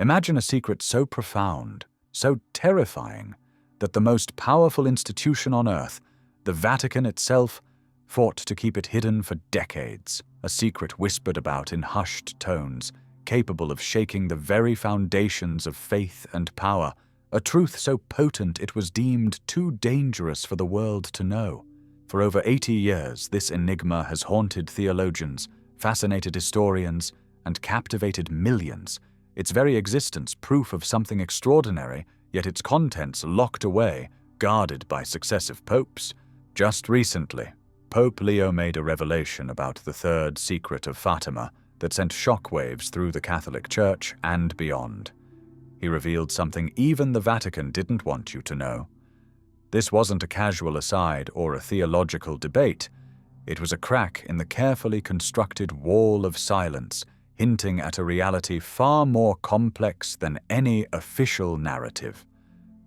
Imagine a secret so profound, so terrifying, that the most powerful institution on earth, the Vatican itself, fought to keep it hidden for decades. A secret whispered about in hushed tones, capable of shaking the very foundations of faith and power. A truth so potent it was deemed too dangerous for the world to know. For over 80 years, this enigma has haunted theologians, fascinated historians, and captivated millions. Its very existence proof of something extraordinary, yet its contents locked away, guarded by successive popes. Just recently, Pope Leo made a revelation about the Third Secret of Fatima that sent shockwaves through the Catholic Church and beyond. He revealed something even the Vatican didn't want you to know. This wasn't a casual aside or a theological debate. It was a crack in the carefully constructed wall of silence, hinting at a reality far more complex than any official narrative.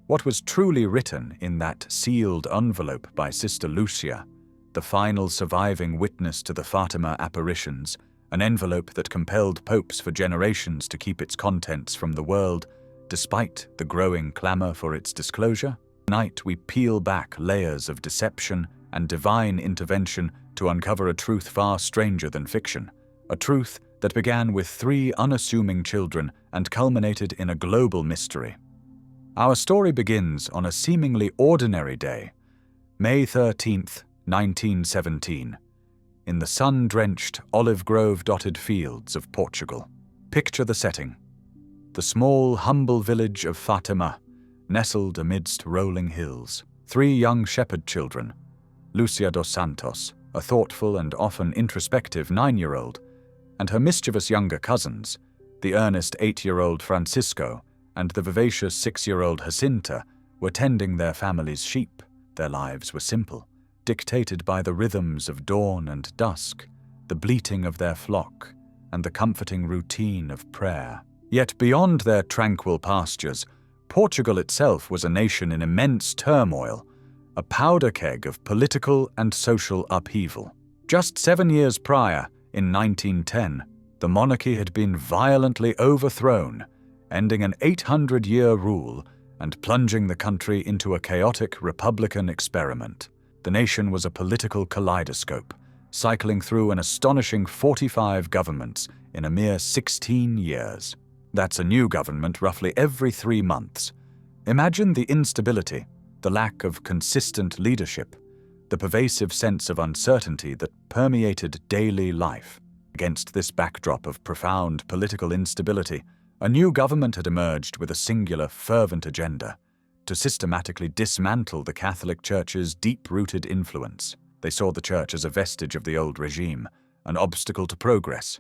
What was truly written in that sealed envelope by Sister Lúcia, the final surviving witness to the Fatima apparitions, an envelope that compelled popes for generations to keep its contents from the world, despite the growing clamor for its disclosure? Tonight we peel back layers of deception and divine intervention to uncover a truth far stranger than fiction, a truth that began with 3 unassuming children and culminated in a global mystery. Our story begins on a seemingly ordinary day, May 13th, 1917, in the sun-drenched, olive grove-dotted fields of Portugal. Picture the setting. The small, humble village of Fatima, nestled amidst rolling hills. 3 young shepherd children, Lúcia dos Santos, a thoughtful and often introspective 9-year-old, and her mischievous younger cousins, the earnest 8-year-old Francisco and the vivacious 6-year-old Jacinta, were tending their family's sheep. Their lives were simple, dictated by the rhythms of dawn and dusk, the bleating of their flock, and the comforting routine of prayer. Yet beyond their tranquil pastures, Portugal itself was a nation in immense turmoil, a powder keg of political and social upheaval. Just 7 years prior, in 1910, the monarchy had been violently overthrown, ending an 800-year rule and plunging the country into a chaotic republican experiment. The nation was a political kaleidoscope, cycling through an astonishing 45 governments in a mere 16 years. That's a new government roughly every 3 months. Imagine the instability, the lack of consistent leadership, the pervasive sense of uncertainty that permeated daily life. Against this backdrop of profound political instability, a new government had emerged with a singular, fervent agenda: to systematically dismantle the Catholic Church's deep-rooted influence. They saw the Church as a vestige of the old regime, an obstacle to progress.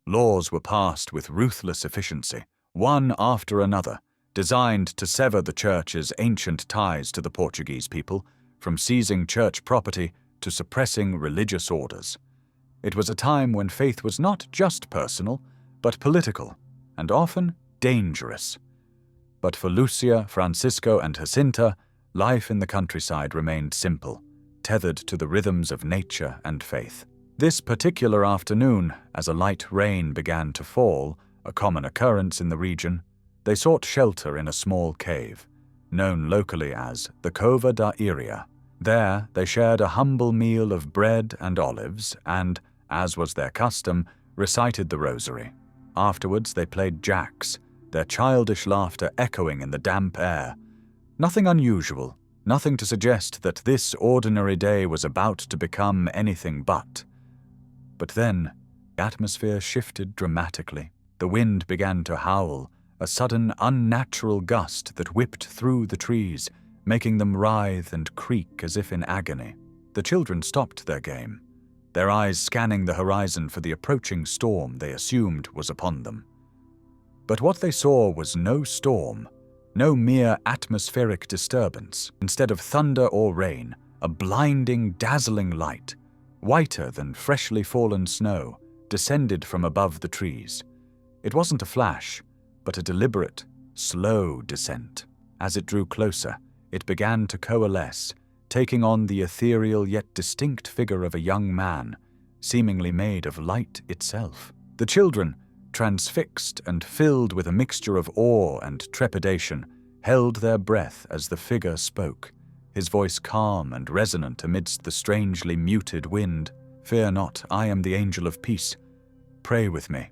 Laws were passed with ruthless efficiency, one after another, designed to sever the Church's ancient ties to the Portuguese people, from seizing church property to suppressing religious orders. It was a time when faith was not just personal, but political, and often dangerous. But for Lúcia, Francisco, and Jacinta, life in the countryside remained simple, tethered to the rhythms of nature and faith. This particular afternoon, as a light rain began to fall, a common occurrence in the region, they sought shelter in a small cave, known locally as the Cova da Iria. There, they shared a humble meal of bread and olives and, as was their custom, recited the rosary. Afterwards, they played jacks, their childish laughter echoing in the damp air. Nothing unusual, nothing to suggest that this ordinary day was about to become anything but. But then, the atmosphere shifted dramatically. The wind began to howl, a sudden unnatural gust that whipped through the trees, making them writhe and creak as if in agony. The children stopped their game, their eyes scanning the horizon for the approaching storm they assumed was upon them. But what they saw was no storm, no mere atmospheric disturbance. Instead of thunder or rain, a blinding, dazzling light, whiter than freshly fallen snow, descended from above the trees. It wasn't a flash, but a deliberate, slow descent. As it drew closer, it began to coalesce, taking on the ethereal yet distinct figure of a young man, seemingly made of light itself. The children, transfixed and filled with a mixture of awe and trepidation, held their breath as the figure spoke, his voice calm and resonant amidst the strangely muted wind. "Fear not, I am the angel of peace. Pray with me."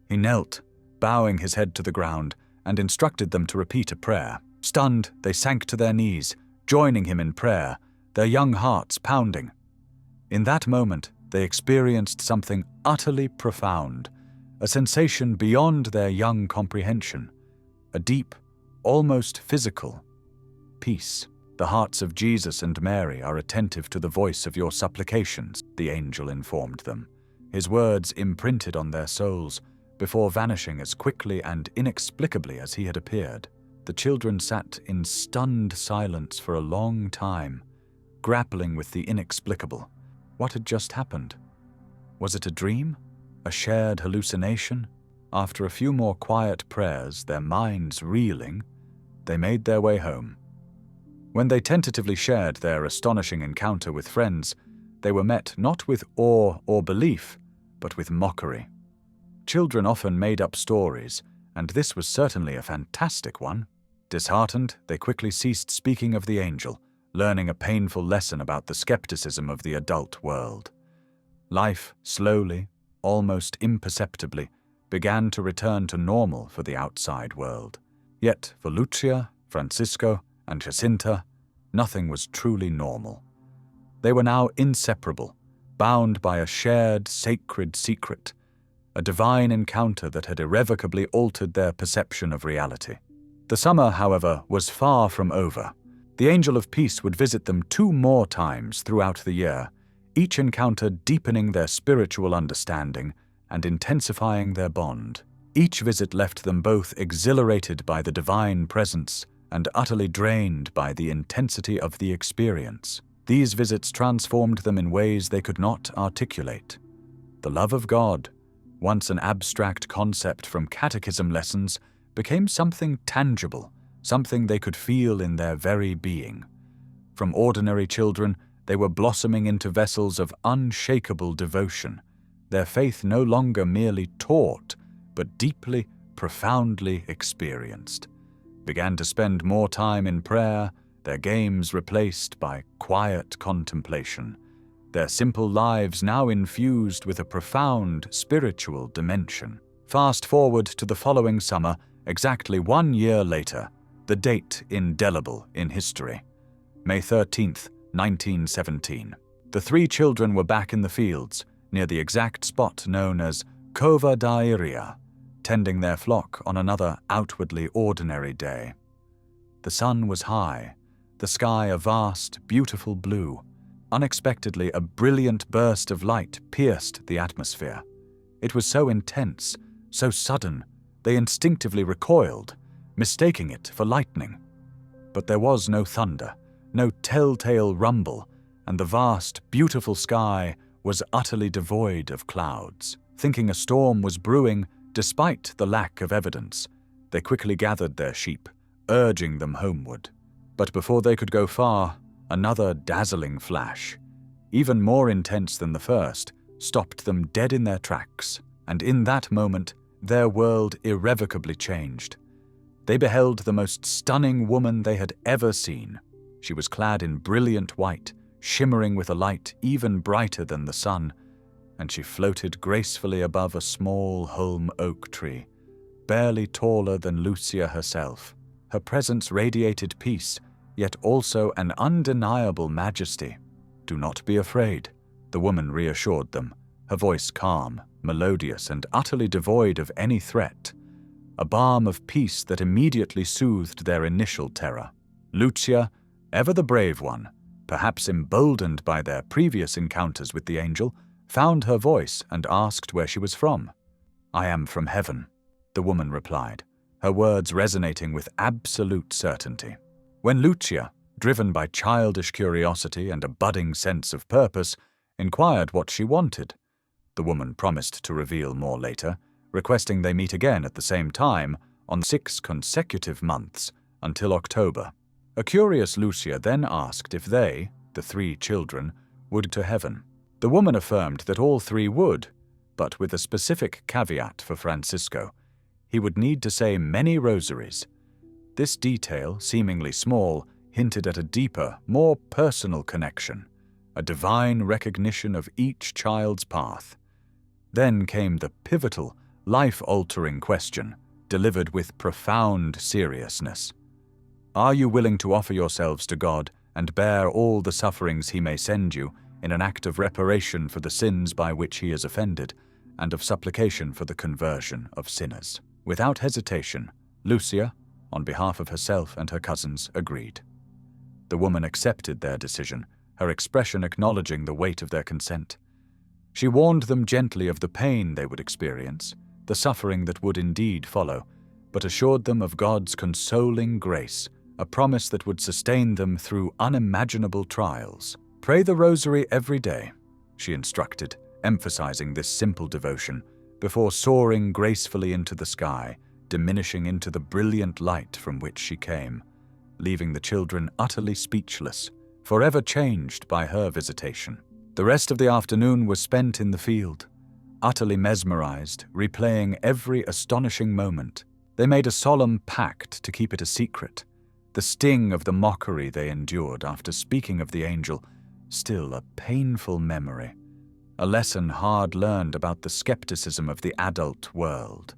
He knelt, bowing his head to the ground, and instructed them to repeat a prayer. Stunned, they sank to their knees, joining him in prayer, their young hearts pounding. In that moment, they experienced something utterly profound, a sensation beyond their young comprehension, a deep, almost physical peace. "The hearts of Jesus and Mary are attentive to the voice of your supplications," the angel informed them, his words imprinted on their souls, before vanishing as quickly and inexplicably as he had appeared. The children sat in stunned silence for a long time, grappling with the inexplicable. What had just happened? Was it a dream? A shared hallucination? After a few more quiet prayers, their minds reeling, they made their way home. When they tentatively shared their astonishing encounter with friends, they were met not with awe or belief, but with mockery. Children often made up stories, and this was certainly a fantastic one. Disheartened, they quickly ceased speaking of the angel, learning a painful lesson about the skepticism of the adult world. Life slowly, almost imperceptibly, began to return to normal for the outside world. Yet for Lucia, Francisco, and Jacinta, nothing was truly normal. They were now inseparable, bound by a shared sacred secret, a divine encounter that had irrevocably altered their perception of reality. The summer, however, was far from over. The angel of peace would visit them 2 more times throughout the year, each encounter deepening their spiritual understanding and intensifying their bond. Each visit left them both exhilarated by the divine presence and utterly drained by the intensity of the experience. These visits transformed them in ways they could not articulate. The love of God, once an abstract concept from catechism lessons, became something tangible, something they could feel in their very being. From ordinary children, they were blossoming into vessels of unshakable devotion, their faith no longer merely taught, but deeply, profoundly experienced. Began to spend more time in prayer, their games replaced by quiet contemplation, their simple lives now infused with a profound spiritual dimension. Fast forward to the following summer, exactly 1 year later, the date indelible in history. May 13th, 1917. The 3 children were back in the fields, near the exact spot known as Cova da Iria, tending their flock on another outwardly ordinary day. The sun was high, the sky a vast, beautiful blue. Unexpectedly, a brilliant burst of light pierced the atmosphere. It was so intense, so sudden, they instinctively recoiled, mistaking it for lightning. But there was no thunder, no telltale rumble, and the vast, beautiful sky was utterly devoid of clouds. Thinking a storm was brewing, despite the lack of evidence, they quickly gathered their sheep, urging them homeward. But before they could go far, another dazzling flash, even more intense than the first, stopped them dead in their tracks, and in that moment, their world irrevocably changed. They beheld the most stunning woman they had ever seen. She was clad in brilliant white, shimmering with a light even brighter than the sun, and she floated gracefully above a small holm oak tree, barely taller than Lucia herself. Her presence radiated peace, yet also an undeniable majesty. "Do not be afraid," the woman reassured them, her voice calm, melodious, and utterly devoid of any threat, a balm of peace that immediately soothed their initial terror. Lucia, ever the brave one, perhaps emboldened by their previous encounters with the angel, found her voice and asked where she was from. "I am from heaven," the woman replied, her words resonating with absolute certainty. When Lucia, driven by childish curiosity and a budding sense of purpose, inquired what she wanted, the woman promised to reveal more later, requesting they meet again at the same time on 6 consecutive months until October. A curious Lucia then asked if they, the 3 children, would to heaven. The woman affirmed that all 3 would, but with a specific caveat for Francisco. He would need to say many rosaries. This detail, seemingly small, hinted at a deeper, more personal connection, a divine recognition of each child's path. Then came the pivotal, life-altering question, delivered with profound seriousness. Are you willing to offer yourselves to God and bear all the sufferings He may send you in an act of reparation for the sins by which He has offended, and of supplication for the conversion of sinners? Without hesitation, Lucia, on behalf of herself and her cousins, agreed. The woman accepted their decision, her expression acknowledging the weight of their consent. She warned them gently of the pain they would experience, the suffering that would indeed follow, but assured them of God's consoling grace, a promise that would sustain them through unimaginable trials. Pray the rosary every day, she instructed, emphasizing this simple devotion, before soaring gracefully into the sky, diminishing into the brilliant light from which she came, leaving the children utterly speechless, forever changed by her visitation. The rest of the afternoon was spent in the field, utterly mesmerized, replaying every astonishing moment. They made a solemn pact to keep it a secret. The sting of the mockery they endured after speaking of the angel, still a painful memory, a lesson hard learned about the skepticism of the adult world.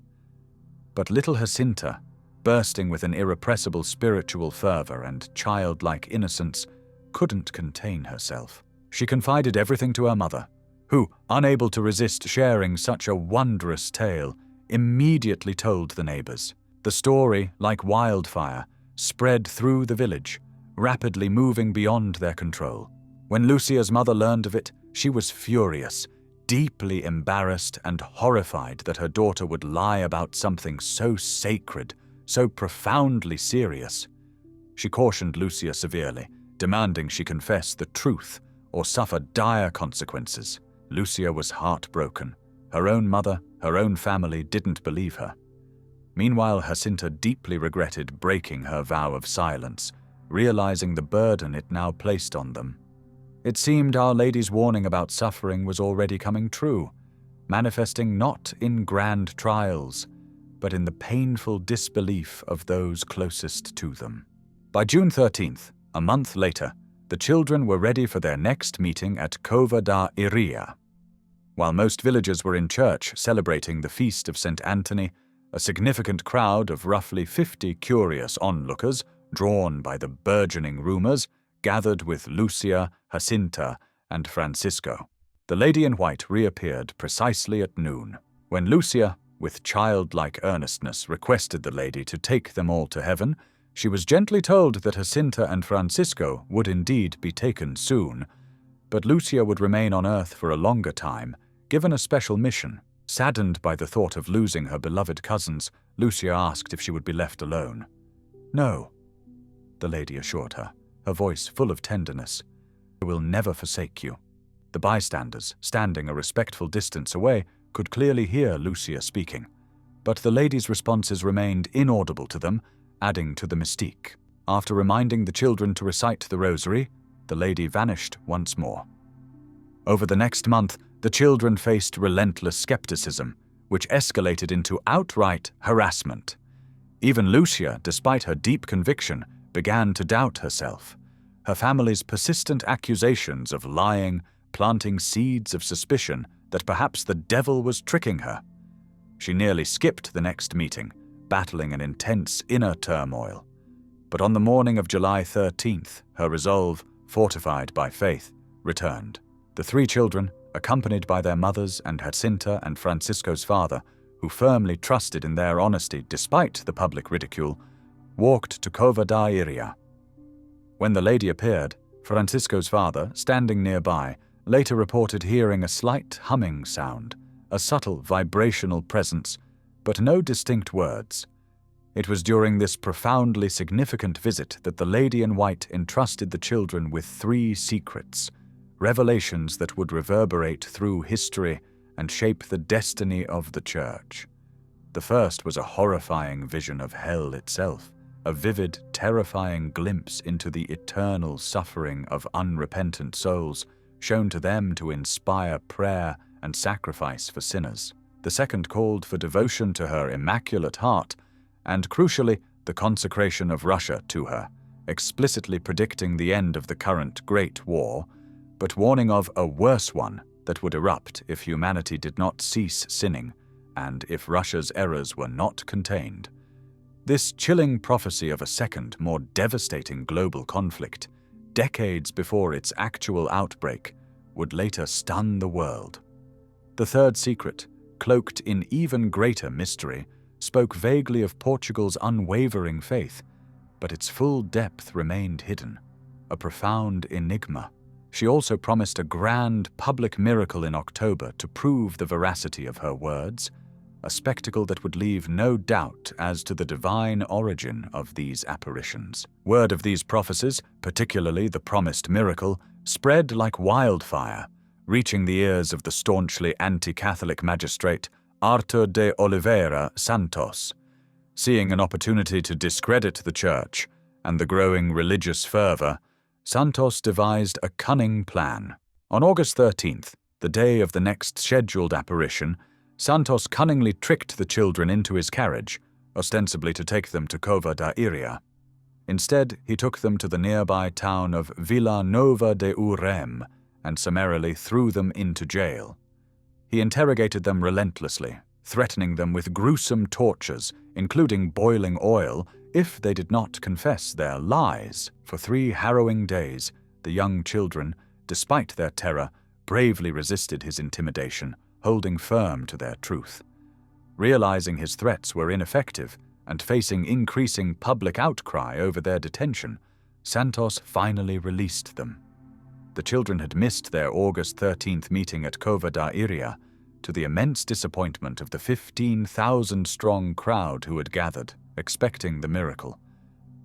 But little Jacinta, bursting with an irrepressible spiritual fervor and childlike innocence, couldn't contain herself. She confided everything to her mother, who, unable to resist sharing such a wondrous tale, immediately told the neighbors. The story, like wildfire, spread through the village, rapidly moving beyond their control. When Lucia's mother learned of it, she was furious, deeply embarrassed and horrified that her daughter would lie about something so sacred, so profoundly serious. She cautioned Lucia severely, demanding she confess the truth or suffer dire consequences. Lucia was heartbroken. Her own mother, her own family didn't believe her. Meanwhile, Jacinta deeply regretted breaking her vow of silence, realizing the burden it now placed on them. It seemed Our Lady's warning about suffering was already coming true, manifesting not in grand trials, but in the painful disbelief of those closest to them. By June 13th, a month later, the children were ready for their next meeting at Cova da Iria. While most villagers were in church celebrating the feast of St. Anthony, a significant crowd of roughly 50 curious onlookers, drawn by the burgeoning rumors, gathered with Lucia, Jacinta, and Francisco. The lady in white reappeared precisely at noon. When Lucia, with childlike earnestness, requested the lady to take them all to heaven, she was gently told that Jacinta and Francisco would indeed be taken soon, but Lucia would remain on earth for a longer time, given a special mission. Saddened by the thought of losing her beloved cousins, Lucia asked if she would be left alone. "No," the lady assured her, her voice full of tenderness. "I will never forsake you." The bystanders, standing a respectful distance away, could clearly hear Lucia speaking, but the lady's responses remained inaudible to them, adding to the mystique. After reminding the children to recite the rosary, the lady vanished once more. Over the next month, the children faced relentless skepticism, which escalated into outright harassment. Even Lucia, despite her deep conviction, began to doubt herself. Her family's persistent accusations of lying, planting seeds of suspicion that perhaps the devil was tricking her. She nearly skipped the next meeting, battling an intense inner turmoil. But on the morning of July 13th, her resolve, fortified by faith, returned. The three children, accompanied by their mothers and Jacinta and Francisco's father, who firmly trusted in their honesty despite the public ridicule, walked to Cova da Iria. When the lady appeared, Francisco's father, standing nearby, later reported hearing a slight humming sound, a subtle vibrational presence, but no distinct words. It was during this profoundly significant visit that the lady in white entrusted the children with 3 secrets, revelations that would reverberate through history and shape the destiny of the Church. The first was a horrifying vision of hell itself, a vivid, terrifying glimpse into the eternal suffering of unrepentant souls, shown to them to inspire prayer and sacrifice for sinners. The second called for devotion to her Immaculate Heart and, crucially, the consecration of Russia to her, explicitly predicting the end of the current Great War, but warning of a worse one that would erupt if humanity did not cease sinning and if Russia's errors were not contained. This chilling prophecy of a second, more devastating global conflict, decades before its actual outbreak, would later stun the world. The Third Secret, cloaked in even greater mystery, spoke vaguely of Portugal's unwavering faith, but its full depth remained hidden, a profound enigma. She also promised a grand public miracle in October to prove the veracity of her words, a spectacle that would leave no doubt as to the divine origin of these apparitions. Word of these prophecies, particularly the promised miracle, spread like wildfire, reaching the ears of the staunchly anti-Catholic magistrate Arthur de Oliveira Santos. Seeing an opportunity to discredit the Church and the growing religious fervor, Santos devised a cunning plan. On August 13th, the day of the next scheduled apparition, Santos cunningly tricked the children into his carriage, ostensibly to take them to Cova da Iria. Instead, he took them to the nearby town of Vila Nova de Urem and summarily threw them into jail. He interrogated them relentlessly, threatening them with gruesome tortures, including boiling oil, if they did not confess their lies. For 3 harrowing days, the young children, despite their terror, bravely resisted his intimidation, holding firm to their truth. Realizing his threats were ineffective and facing increasing public outcry over their detention, Santos finally released them. The children had missed their August 13th meeting at Cova da Iria, to the immense disappointment of the 15,000-strong crowd who had gathered, expecting the miracle.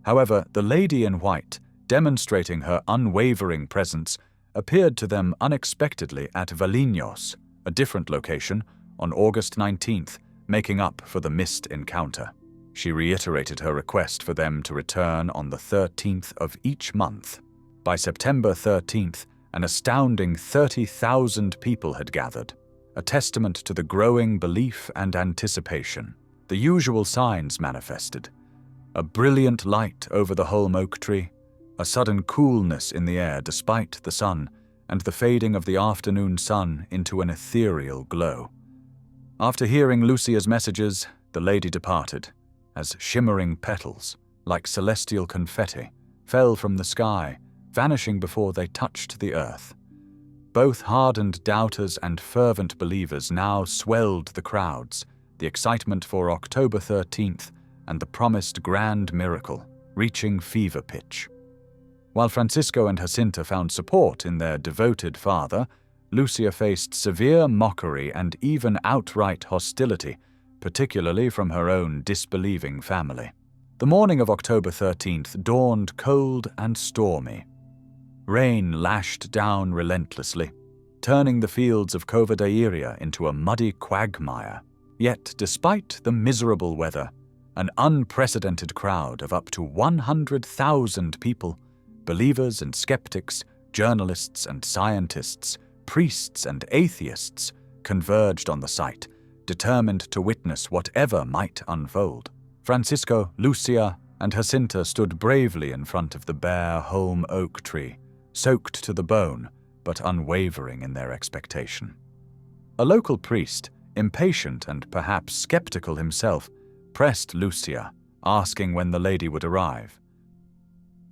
However, the lady in white, demonstrating her unwavering presence, appeared to them unexpectedly at Valinhos, a different location, on August 19th, making up for the missed encounter. She reiterated her request for them to return on the 13th of each month. By September 13th, an astounding 30,000 people had gathered, a testament to the growing belief and anticipation. The usual signs manifested: a brilliant light over the holm oak tree, a sudden coolness in the air despite the sun, and the fading of the afternoon sun into an ethereal glow. After hearing Lucia's messages, the lady departed, as shimmering petals, like celestial confetti, fell from the sky, vanishing before they touched the earth. Both hardened doubters and fervent believers now swelled the crowds, the excitement for October 13th and the promised grand miracle, reaching fever pitch. While Francisco and Jacinta found support in their devoted father, Lucia faced severe mockery and even outright hostility, particularly from her own disbelieving family. The morning of October 13th dawned cold and stormy. Rain lashed down relentlessly, turning the fields of Cova da Iria into a muddy quagmire. Yet, despite the miserable weather, an unprecedented crowd of up to 100,000 people, believers and skeptics, journalists and scientists, priests and atheists, converged on the site, determined to witness whatever might unfold. Francisco, Lucia, and Jacinta stood bravely in front of the bare holm oak tree, soaked to the bone, but unwavering in their expectation. A local priest, impatient and perhaps skeptical himself, pressed Lucia, asking when the lady would arrive.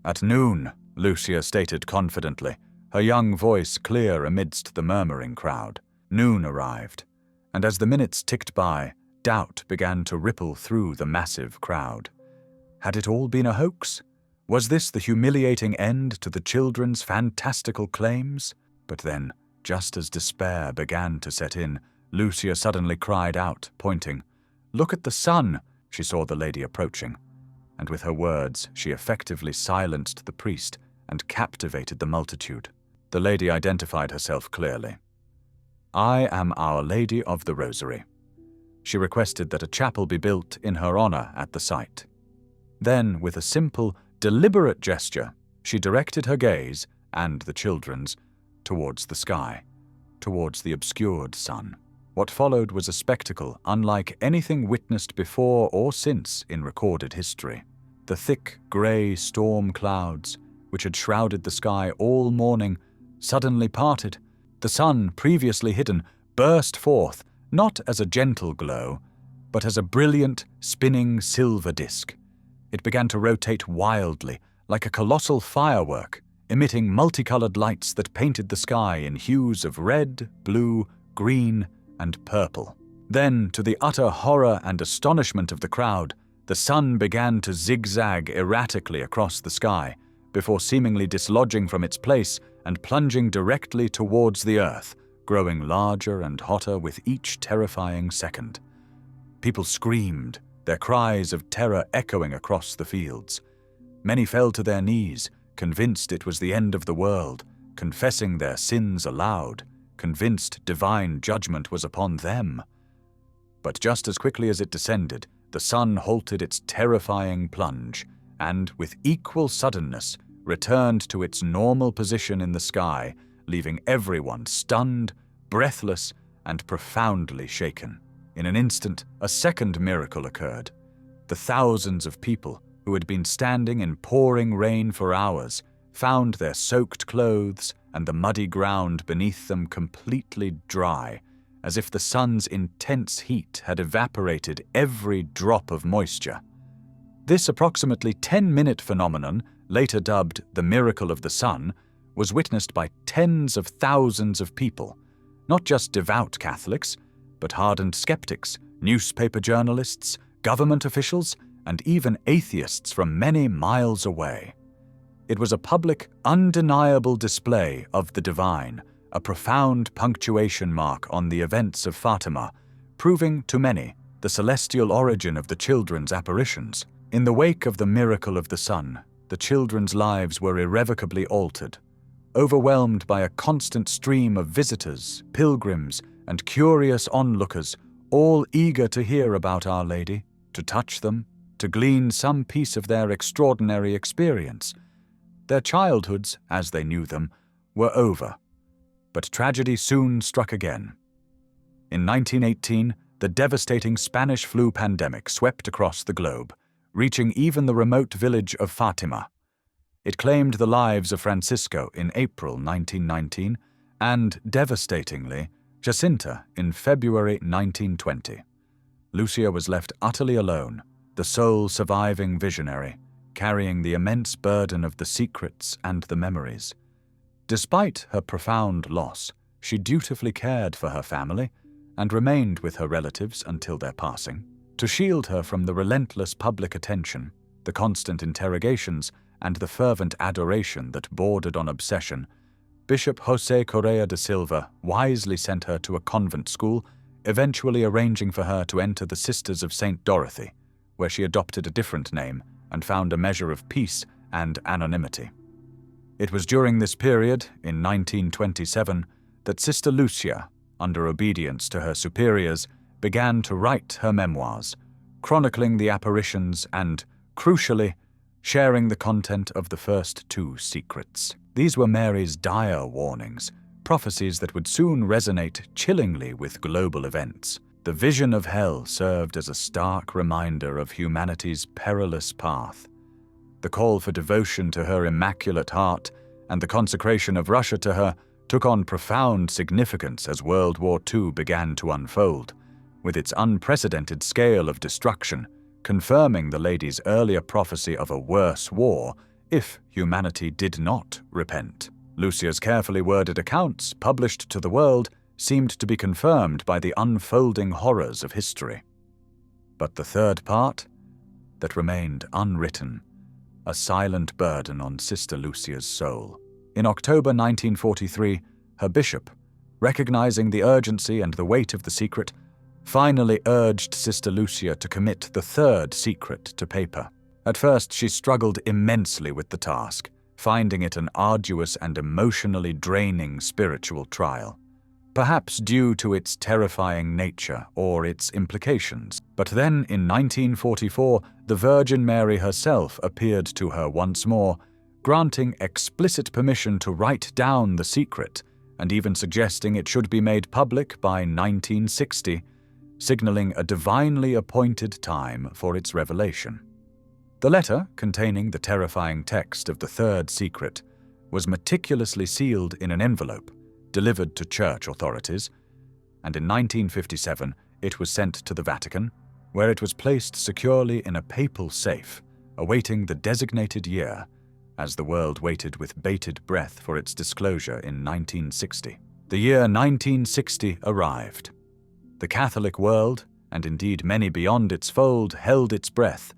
"At noon," Lucia stated confidently, her young voice clear amidst the murmuring crowd. Noon arrived, and as the minutes ticked by, doubt began to ripple through the massive crowd. Had it all been a hoax? Was this the humiliating end to the children's fantastical claims? But then, just as despair began to set in, Lucia suddenly cried out, pointing. "Look at the sun!" She saw the lady approaching, and with her words she effectively silenced the priest and captivated the multitude. The lady identified herself clearly. "I am Our Lady of the Rosary." She requested that a chapel be built in her honor at the site. Then, with a simple, deliberate gesture, she directed her gaze, and the children's, towards the sky. towards the obscured sun. What followed was a spectacle unlike anything witnessed before or since in recorded history. The thick, grey storm clouds, which had shrouded the sky all morning, suddenly parted. The sun, previously hidden, burst forth, not as a gentle glow, but as a brilliant, spinning silver disk. It began to rotate wildly, like a colossal firework, emitting multicolored lights that painted the sky in hues of red, blue, green, and purple. Then, to the utter horror and astonishment of the crowd, the sun began to zigzag erratically across the sky, before seemingly dislodging from its place and plunging directly towards the earth, growing larger and hotter with each terrifying second. People screamed, their cries of terror echoing across the fields. Many fell to their knees, convinced it was the end of the world, confessing their sins aloud, convinced divine judgment was upon them. But just as quickly as it descended, the sun halted its terrifying plunge, and, with equal suddenness, returned to its normal position in the sky, leaving everyone stunned, breathless, and profoundly shaken. In an instant, a second miracle occurred. The thousands of people who had been standing in pouring rain for hours found their soaked clothes and the muddy ground beneath them completely dry, as if the sun's intense heat had evaporated every drop of moisture. This approximately 10-minute phenomenon, later dubbed the Miracle of the Sun, was witnessed by tens of thousands of people, not just devout Catholics, but hardened skeptics, newspaper journalists, government officials, and even atheists from many miles away. It was a public, undeniable display of the divine, a profound punctuation mark on the events of Fatima, proving to many the celestial origin of the children's apparitions. In the wake of the miracle of the sun, the children's lives were irrevocably altered. Overwhelmed by a constant stream of visitors, pilgrims, and curious onlookers, all eager to hear about Our Lady, to touch them, to glean some piece of their extraordinary experience. Their childhoods, as they knew them, were over. But tragedy soon struck again. In 1918, the devastating Spanish flu pandemic swept across the globe, reaching even the remote village of Fatima. It claimed the lives of Francisco in April 1919 and, devastatingly, Jacinta in February 1920. Lucia was left utterly alone, the sole surviving visionary, carrying the immense burden of the secrets and the memories. Despite her profound loss, she dutifully cared for her family and remained with her relatives until their passing. To shield her from the relentless public attention, the constant interrogations, and the fervent adoration that bordered on obsession, Bishop José Correa de Silva wisely sent her to a convent school, eventually arranging for her to enter the Sisters of St. Dorothy, where she adopted a different name and found a measure of peace and anonymity. It was during this period, in 1927, that Sister Lúcia, under obedience to her superiors, began to write her memoirs, chronicling the apparitions and, crucially, sharing the content of the first two secrets. These were Mary's dire warnings, prophecies that would soon resonate chillingly with global events. The vision of hell served as a stark reminder of humanity's perilous path. The call for devotion to her Immaculate Heart and the consecration of Russia to her took on profound significance as World War II began to unfold, with its unprecedented scale of destruction, confirming the lady's earlier prophecy of a worse war if humanity did not repent. Lucia's carefully worded accounts, published to the world, seemed to be confirmed by the unfolding horrors of history. But the third part, that remained unwritten, a silent burden on Sister Lucia's soul. In October 1943, her bishop, recognizing the urgency and the weight of the secret, finally urged Sister Lúcia to commit the third secret to paper. At first, she struggled immensely with the task, finding it an arduous and emotionally draining spiritual trial, perhaps due to its terrifying nature or its implications. But then, in 1944, the Virgin Mary herself appeared to her once more, granting explicit permission to write down the secret and even suggesting it should be made public by 1960, signaling a divinely appointed time for its revelation. The letter, containing the terrifying text of the Third Secret, was meticulously sealed in an envelope, delivered to church authorities, and in 1957 it was sent to the Vatican, where it was placed securely in a papal safe, awaiting the designated year, as the world waited with bated breath for its disclosure in 1960. The year 1960 arrived. The Catholic world, and indeed many beyond its fold, held its breath.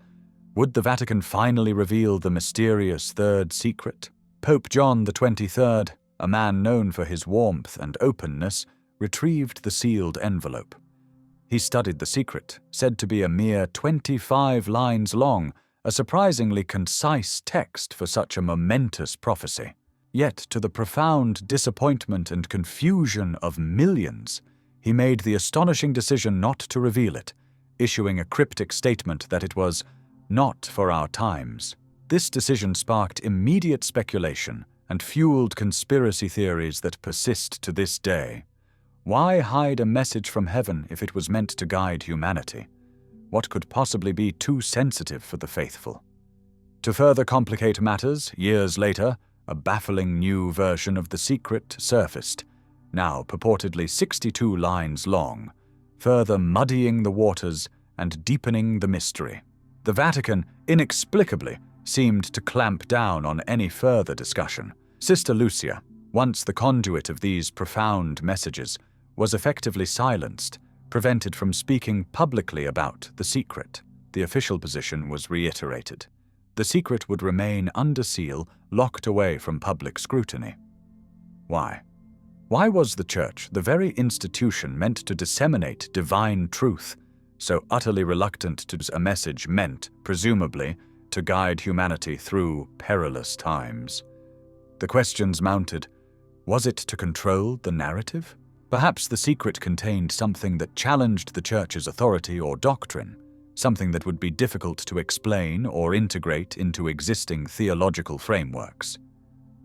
Would the Vatican finally reveal the mysterious Third Secret? Pope John XXIII, a man known for his warmth and openness, retrieved the sealed envelope. He studied the secret, said to be a mere 25 lines long, a surprisingly concise text for such a momentous prophecy. Yet, to the profound disappointment and confusion of millions, he made the astonishing decision not to reveal it, issuing a cryptic statement that it was not for our times. This decision sparked immediate speculation and fueled conspiracy theories that persist to this day. Why hide a message from heaven if it was meant to guide humanity? What could possibly be too sensitive for the faithful? To further complicate matters, years later, a baffling new version of the secret surfaced, now purportedly 62 lines long, further muddying the waters and deepening the mystery. The Vatican, inexplicably, seemed to clamp down on any further discussion. Sister Lúcia, once the conduit of these profound messages, was effectively silenced, prevented from speaking publicly about the secret. The official position was reiterated. The secret would remain under seal, locked away from public scrutiny. Why? Why was the Church, the very institution meant to disseminate divine truth, so utterly reluctant to a message meant, presumably, to guide humanity through perilous times? The questions mounted. Was it to control the narrative? Perhaps the secret contained something that challenged the Church's authority or doctrine, something that would be difficult to explain or integrate into existing theological frameworks.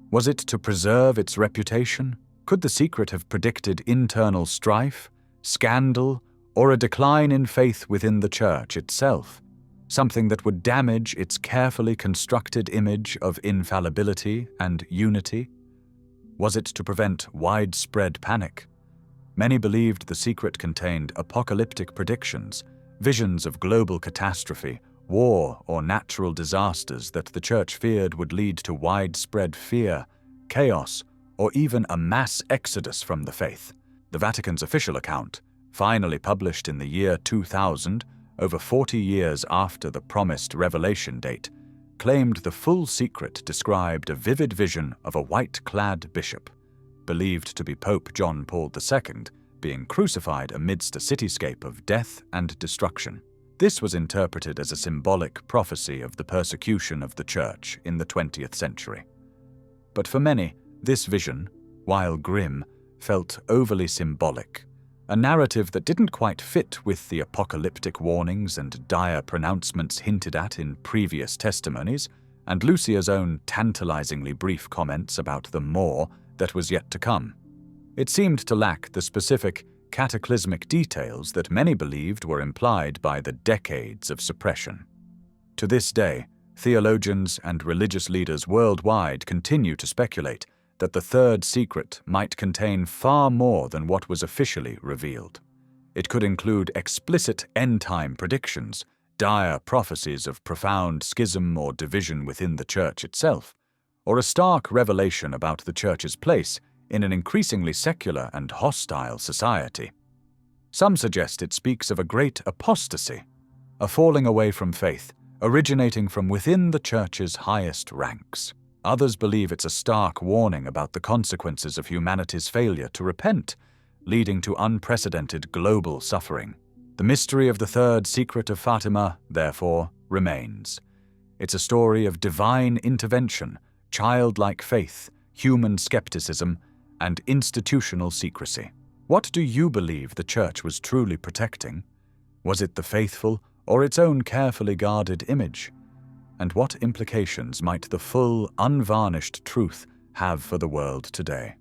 Was it to preserve its reputation? Could the secret have predicted internal strife, scandal, or a decline in faith within the Church itself, something that would damage its carefully constructed image of infallibility and unity? Was it to prevent widespread panic? Many believed the secret contained apocalyptic predictions, visions of global catastrophe, war, or natural disasters that the Church feared would lead to widespread fear, chaos, or even a mass exodus from the faith. The Vatican's official account, finally published in the year 2000, over 40 years after the promised revelation date, claimed the full secret described a vivid vision of a white-clad bishop, believed to be Pope John Paul II, being crucified amidst a cityscape of death and destruction. This was interpreted as a symbolic prophecy of the persecution of the Church in the 20th century. But for many, this vision, while grim, felt overly symbolic, a narrative that didn't quite fit with the apocalyptic warnings and dire pronouncements hinted at in previous testimonies, and Lucia's own tantalizingly brief comments about the more that was yet to come. It seemed to lack the specific, cataclysmic details that many believed were implied by the decades of suppression. To this day, theologians and religious leaders worldwide continue to speculate that the Third Secret might contain far more than what was officially revealed. It could include explicit end-time predictions, dire prophecies of profound schism or division within the Church itself, or a stark revelation about the Church's place in an increasingly secular and hostile society. Some suggest it speaks of a great apostasy, a falling away from faith, originating from within the Church's highest ranks. Others believe it's a stark warning about the consequences of humanity's failure to repent, leading to unprecedented global suffering. The mystery of the Third Secret of Fatima, therefore, remains. It's a story of divine intervention, childlike faith, human skepticism, and institutional secrecy. What do you believe the Church was truly protecting? Was it the faithful or its own carefully guarded image? And what implications might the full, unvarnished truth have for the world today?